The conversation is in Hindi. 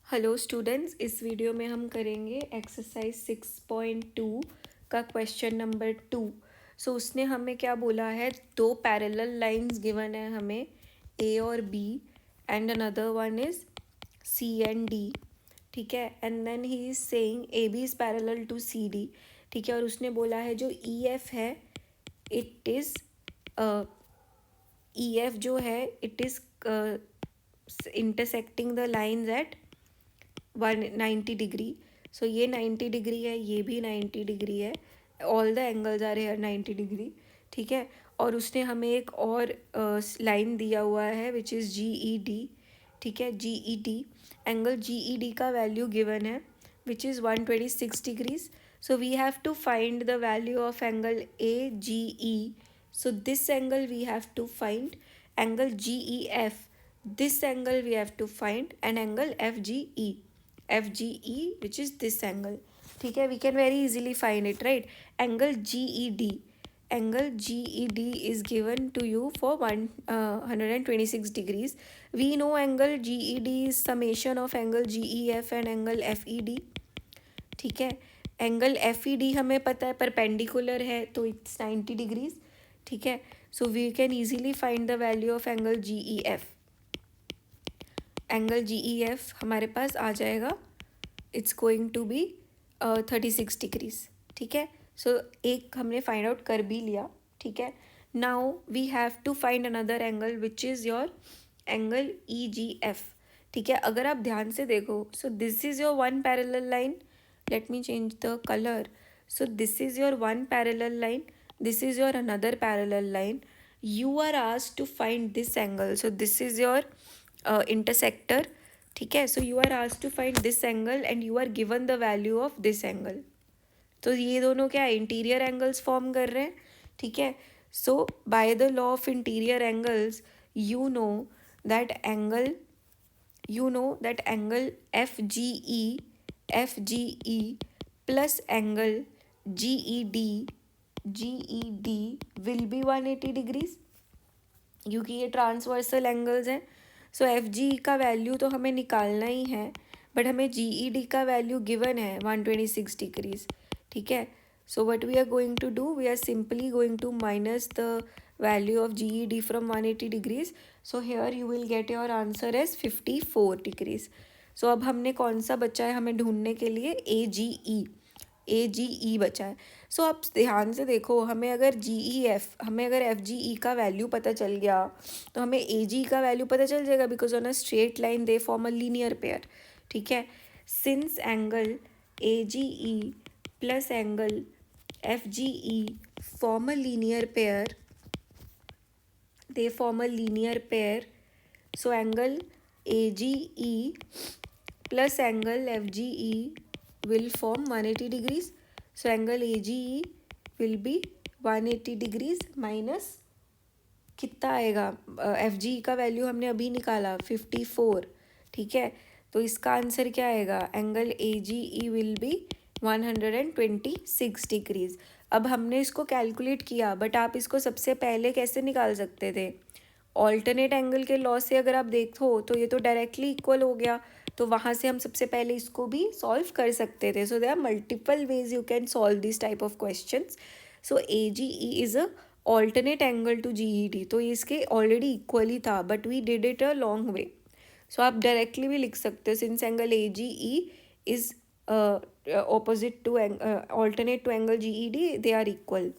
हेलो स्टूडेंट्स, इस वीडियो में हम करेंगे एक्सरसाइज 6.2 का क्वेश्चन नंबर 2। सो उसने हमें क्या बोला है, दो पैरेलल लाइंस गिवन है हमें ए और B and another one is C and D. ठीक है, and then he is saying A B is parallel to C D. ठीक है, और उसने बोला है जो ई एफ है इट इज़ ई एफ जो है it is intersecting the lines at 190 degree. So ये 90 डिग्री है, ये भी 90 डिग्री है, all the angles are here 90 degree. ठीक है, और उसने हमें एक और लाइन दिया हुआ है which is ji E D. ठीक है, G E D angle G E D का वैल्यू गिवन है which is 126 degrees. So we have to find the value of angle A G E. So this angle we have to find angle G E F, this angle we have to find an angle FGE, FGE which is this angle. ठीक है, we can very easily find it, right? Angle GED, angle GED is given to you for 126 degrees. We know angle GED is summation of angle GEF and angle FED. ठीक है, एंगल FED हमें पता है परपेंडिकुलर है तो इट्स 90 डिग्रीज। ठीक है, so we can easily find the value of angle GEF। Angle G E F हमारे पास आ जाएगा, it's going to be 36 degrees. ठीक है, सो एक हमने फाइंड आउट कर भी लिया। ठीक है, now we have to find another angle which is your angle E G F. ठीक है, अगर आप ध्यान से देखो, so this is your one parallel line, let me change the colour. So this is your one parallel line, this is your another parallel line, you are asked to find this angle. So this is your intersector. ठीक है, so you are asked to find this angle and you are given the value of this angle. तो ये दोनों क्या इंटीरियर एंगल्स फॉर्म कर रहे हैं। ठीक है, so by the law of interior angles you know that angle F G E plus angle G E D will be 180 degrees, क्योंकि ये ट्रांसवर्सल एंगल्स हैं। सो एफ जी ई का वैल्यू तो हमें निकालना ही है, बट हमें जी ई डी का वैल्यू गिवन है 126 डिग्रीज। ठीक है, so what we are going to do, we are simply going to minus the value of G E D from 180 degrees. So here you will get your answer as 54 degrees. So अब हमने कौन सा बचा है हमें ढूंढने के लिए, ए जी ई बचा है। सो आप ध्यान से देखो, हमें अगर एफ जी ई का वैल्यू पता चल गया तो हमें ए जी का वैल्यू पता चल जाएगा, because on a straight line they form a linear pair. ठीक है, since angle A G E plus angle F G E form a linear pair, they form a linear pair. So angle AGE plus angle FGE will form 180 degrees. So angle AGE will be 180 degrees minus कितना आएगा, एफ जी का वैल्यू हमने अभी निकाला 54। ठीक है, तो इसका आंसर क्या आएगा, angle A G E will be 126 degrees. अब हमने इसको कैलकुलेट किया, बट आप इसको सबसे पहले कैसे निकाल सकते थे, ऑल्टरनेट एंगल के लॉ से अगर आप देखो तो ये तो डायरेक्टली इक्वल हो गया, तो वहाँ से हम सबसे पहले इसको भी सॉल्व कर सकते थे। So there are multiple ways you can solve this type of questions. So A G E is a alternate angle to G E D, तो इसके ऑलरेडी इक्वल ही था, but we did it a long way. So आप डायरेक्टली भी लिख सकते हो, since angle A G E is opposite to alternate to angle G E D, they are equal.